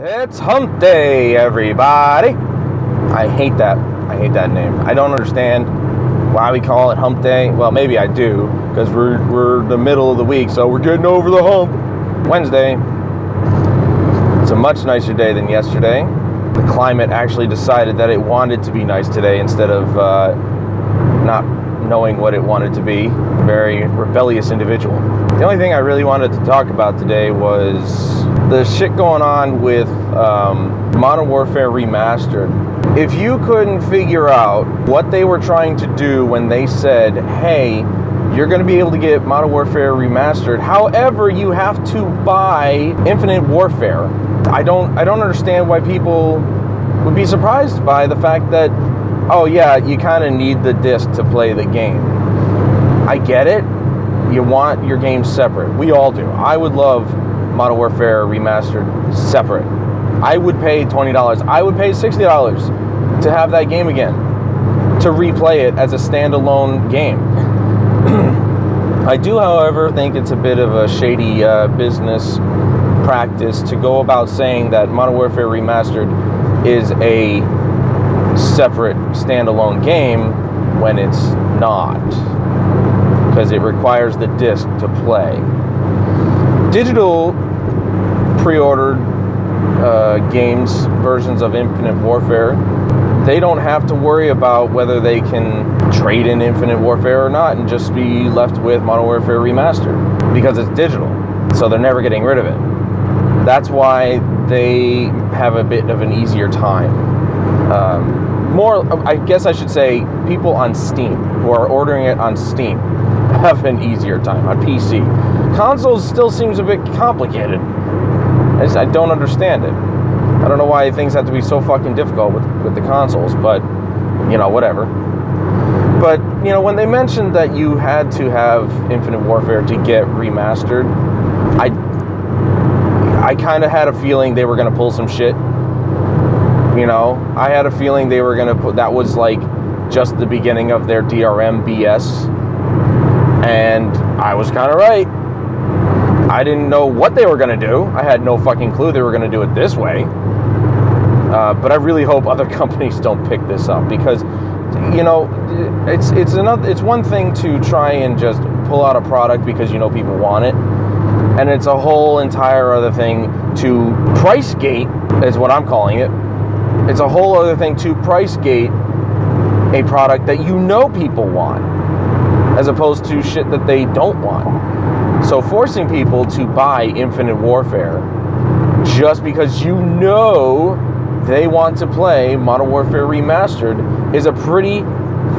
It's Hump Day, everybody. I hate that name. I don't understand why we call it Hump Day. Well, maybe I do, because we're the middle of the week, so we're getting over the hump. Wednesday. It's a much nicer day than yesterday. The climate actually decided that it wanted to be nice today instead of not knowing what it wanted to be. A very rebellious individual. The only thing I really wanted to talk about today was the shit going on with Modern Warfare Remastered. If you couldn't figure out what they were trying to do when they said, hey, you're going to be able to get Modern Warfare Remastered, however, you have to buy Infinite Warfare. I don't understand why people would be surprised by the fact that, oh yeah, you kind of need the disc to play the game. I get it. You want your game separate. We all do. I would love Modern Warfare Remastered separate. I would pay $20. I would pay $60 to have that game again, to replay it as a standalone game. I do, however, think it's a bit of a shady business practice to go about saying that Modern Warfare Remastered is a separate standalone game when it's not, because it requires the disc to play. Digital pre-ordered games, versions of Infinite Warfare, they don't have to worry about whether they can trade in Infinite Warfare or not and just be left with Modern Warfare Remastered, because it's digital, so they're never getting rid of it. That's why they have a bit of an easier time. I guess I should say, people on Steam who are ordering it on Steam have an easier time on PC. Consoles still seems a bit complicated. I don't understand it. I don't know why things have to be so fucking difficult with the consoles, but, you know, whatever. But, you know, when they mentioned that you had to have Infinite Warfare to get remastered, I kind of had a feeling they were going to pull some shit. You know, I had a feeling they were going to put, that was like just the beginning of their DRM BS. And I was kind of right. I didn't know what they were going to do. I had no fucking clue they were going to do it this way. But I really hope other companies don't pick this up, because, you know, it's one thing to try and just pull out a product because you know people want it, and it's a whole entire other thing to price gate, is what I'm calling it. It's a whole other thing to price gate a product that you know people want, as opposed to shit that they don't want. So forcing people to buy Infinite Warfare just because you know they want to play Modern Warfare Remastered is a pretty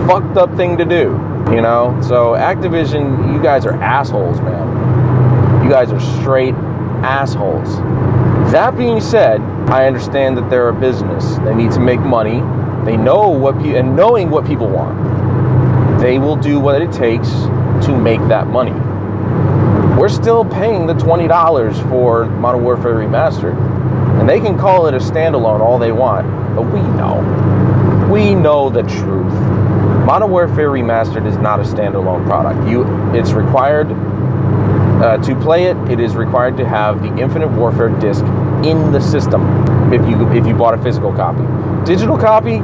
fucked up thing to do, you know? So Activision, you guys are assholes, man. You guys are straight assholes. That being said, I understand that they're a business. They need to make money. They know what and knowing what people want, they will do what it takes to make that money. We're still paying the $20 for Modern Warfare Remastered, and they can call it a standalone all they want, but we know the truth. Modern Warfare Remastered is not a standalone product. It's required to play it. It is required to have the Infinite Warfare disc in the system if you bought a physical copy. Digital copy,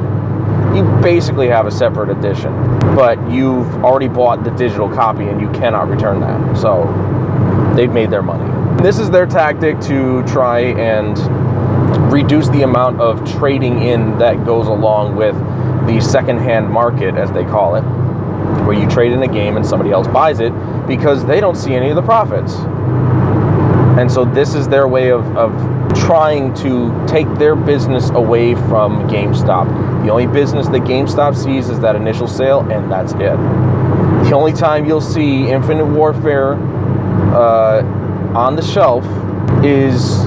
you basically have a separate edition, but you've already bought the digital copy and you cannot return that. So they've made their money. This is their tactic to try and reduce the amount of trading in that goes along with the secondhand market, as they call it, where you trade in a game and somebody else buys it because they don't see any of the profits. And so this is their way of trying to take their business away from GameStop. The only business that GameStop sees is that initial sale, and that's it. The only time you'll see Infinite Warfare on the shelf is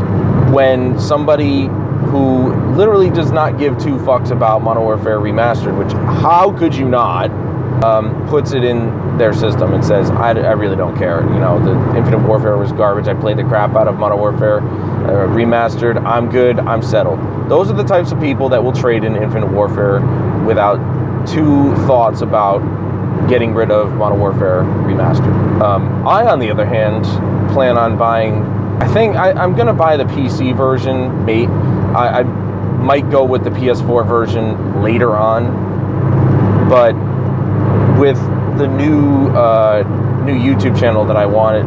when somebody who literally does not give two fucks about Modern Warfare Remastered, which how could you not, puts it in their system and says, I really don't care. You know, the Infinite Warfare was garbage. I played the crap out of Modern Warfare Remastered. I'm good. I'm settled. Those are the types of people that will trade in Infinite Warfare without two thoughts about getting rid of Modern Warfare Remastered. I, on the other hand, plan on buying I think I'm gonna buy the PC version. I might go with the PS4 version later on, but with the new YouTube channel that I wanted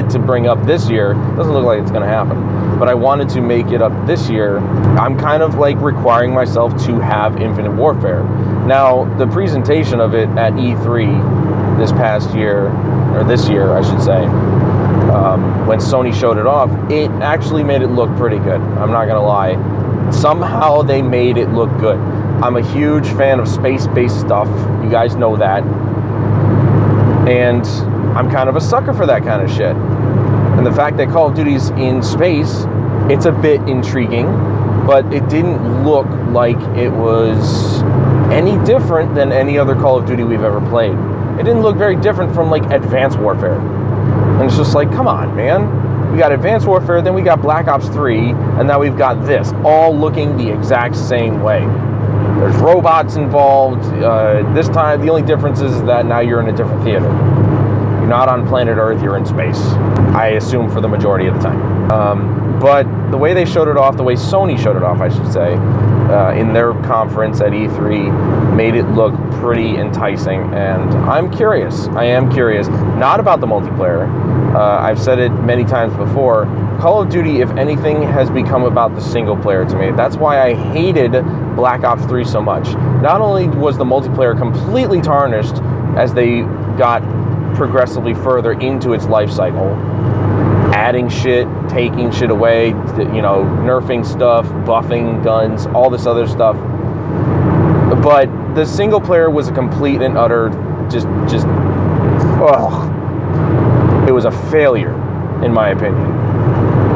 to bring up this year, doesn't look like it's gonna happen, but I wanted to make it up this year. I'm kind of like requiring myself to have Infinite Warfare. Now, the presentation of it at E3 this past year, or this year, I should say, when Sony showed it off, it actually made it look pretty good. I'm not gonna lie. Somehow they made it look good. I'm a huge fan of space-based stuff. You guys know that. And I'm kind of a sucker for that kind of shit. And the fact that Call of Duty's in space, it's a bit intriguing, but it didn't look like it was any different than any other Call of Duty we've ever played. It didn't look very different from like Advanced Warfare. And it's just like, come on, man. We got Advanced Warfare, then we got Black Ops 3, and now we've got this, all looking the exact same way. There's robots involved. This time, the only difference is that now you're in a different theater. You're not on planet Earth, you're in space. I assume for the majority of the time. But the way they showed it off, the way Sony showed it off, I should say, in their conference at E3, made it look pretty enticing, and I'm curious. I am curious, not about the multiplayer. I've said it many times before. Call of Duty, if anything, has become about the single player to me. That's why I hated Black Ops 3 so much. Not only was the multiplayer completely tarnished as they got progressively further into its life cycle, adding shit, taking shit away, you know, nerfing stuff, buffing guns, all this other stuff. But the single player was a complete and utter it was a failure, in my opinion.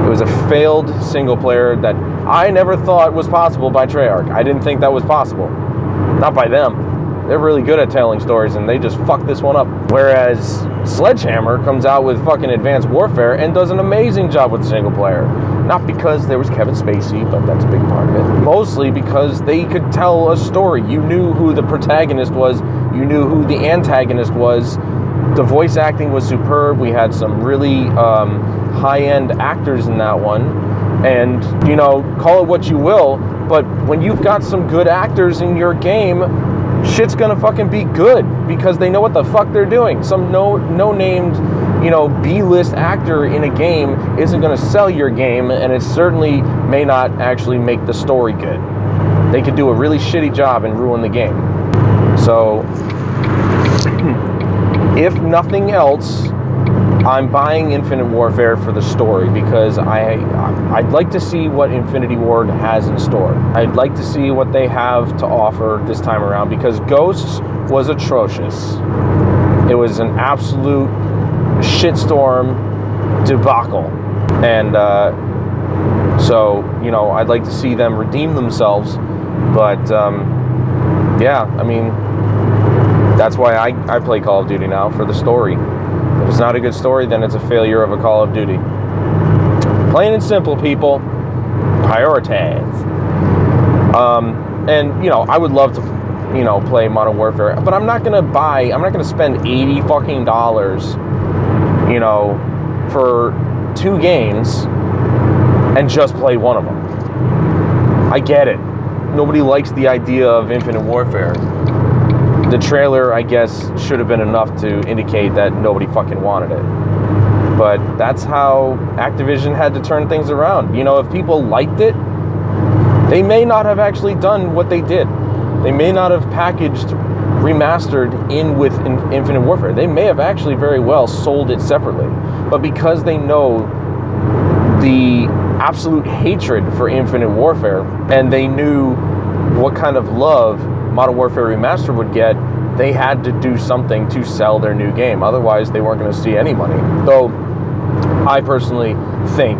It was a failed single player that I never thought was possible by Treyarch. I didn't think that was possible. Not by them. They're really good at telling stories, and they just fucked this one up. Whereas Sledgehammer comes out with fucking Advanced Warfare and does an amazing job with single player. Not because there was Kevin Spacey, but that's a big part of it. Mostly because they could tell a story. You knew who the protagonist was. You knew who the antagonist was. The voice acting was superb. We had some really high-end actors in that one. And, you know, call it what you will, but when you've got some good actors in your game, shit's gonna fucking be good because they know what the fuck they're doing. Some no-named, you know, B-list actor in a game isn't gonna sell your game, and it certainly may not actually make the story good. They could do a really shitty job and ruin the game. So, if nothing else, I'm buying Infinite Warfare for the story because I'd like to see what Infinity Ward has in store. I'd like to see what they have to offer this time around because Ghosts was atrocious. It was an absolute shitstorm debacle. And so, you know, I'd like to see them redeem themselves. But, yeah, I mean, that's why I play Call of Duty now, for the story. If it's not a good story, then it's a failure of a Call of Duty. Plain and simple, people. Prioritize. And, you know, I would love to, you know, play Modern Warfare, but I'm not gonna spend $80 fucking dollars, you know, for 2 games and just play one of them. I get it. Nobody likes the idea of Infinite Warfare. The trailer, I guess, should have been enough to indicate that nobody fucking wanted it. But that's how Activision had to turn things around. You know, if people liked it, they may not have actually done what they did. They may not have packaged remastered in with Infinite Warfare. They may have actually very well sold it separately. But because they know the absolute hatred for Infinite Warfare, and they knew what kind of love Modern Warfare Remastered would get, they had to do something to sell their new game. Otherwise, they weren't going to see any money. Though, I personally think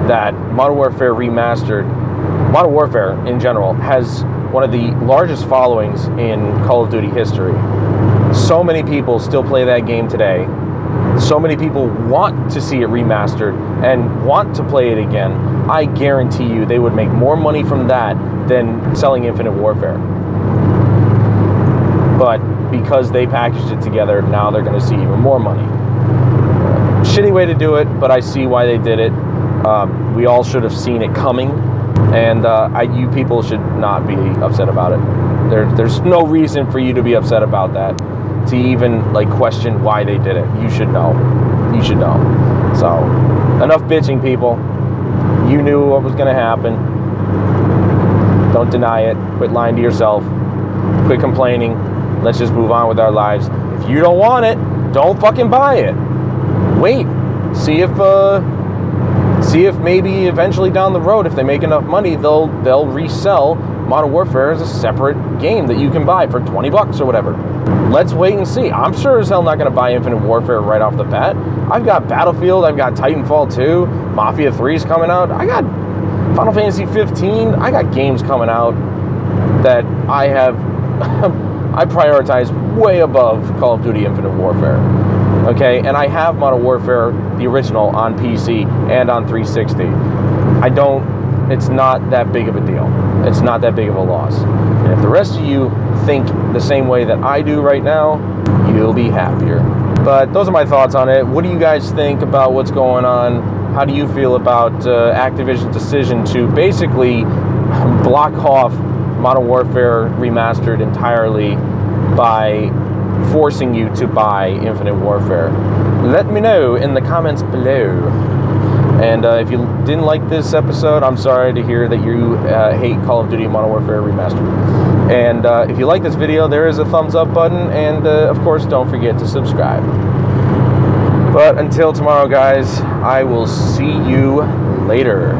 that Modern Warfare Remastered, Modern Warfare in general, has one of the largest followings in Call of Duty history. So many people still play that game today. So many people want to see it remastered and want to play it again. I guarantee you they would make more money from that than selling Infinite Warfare. But because they packaged it together, now they're going to see even more money. Shitty way to do it, but I see why they did it. We all should have seen it coming, and you people should not be upset about it. There's no reason for you to be upset about that, to even like question why they did it. You should know. You should know. So, enough bitching, people. You knew what was going to happen. Don't deny it. Quit lying to yourself. Quit complaining. Let's just move on with our lives. If you don't want it, don't fucking buy it. Wait. See if maybe eventually down the road, if they make enough money, they'll resell Modern Warfare as a separate game that you can buy for $20 or whatever. Let's wait and see. I'm sure as hell not going to buy Infinite Warfare right off the bat. I've got Battlefield, I've got Titanfall 2, Mafia 3's coming out, I got Final Fantasy 15, I got games coming out that I have, I prioritize way above Call of Duty Infinite Warfare. Okay, and I have Modern Warfare, the original, on PC and on 360. It's not that big of a deal. It's not that big of a loss. And if the rest of you think the same way that I do right now, you'll be happier. But those are my thoughts on it. What do you guys think about what's going on? How do you feel about Activision's decision to basically block off Modern Warfare Remastered entirely by forcing you to buy Infinite Warfare? Let me know in the comments below. And if you didn't like this episode, I'm sorry to hear that you hate Call of Duty Modern Warfare Remastered. And if you like this video, there is a thumbs up button, and of course, don't forget to subscribe. But until tomorrow, guys, I will see you later.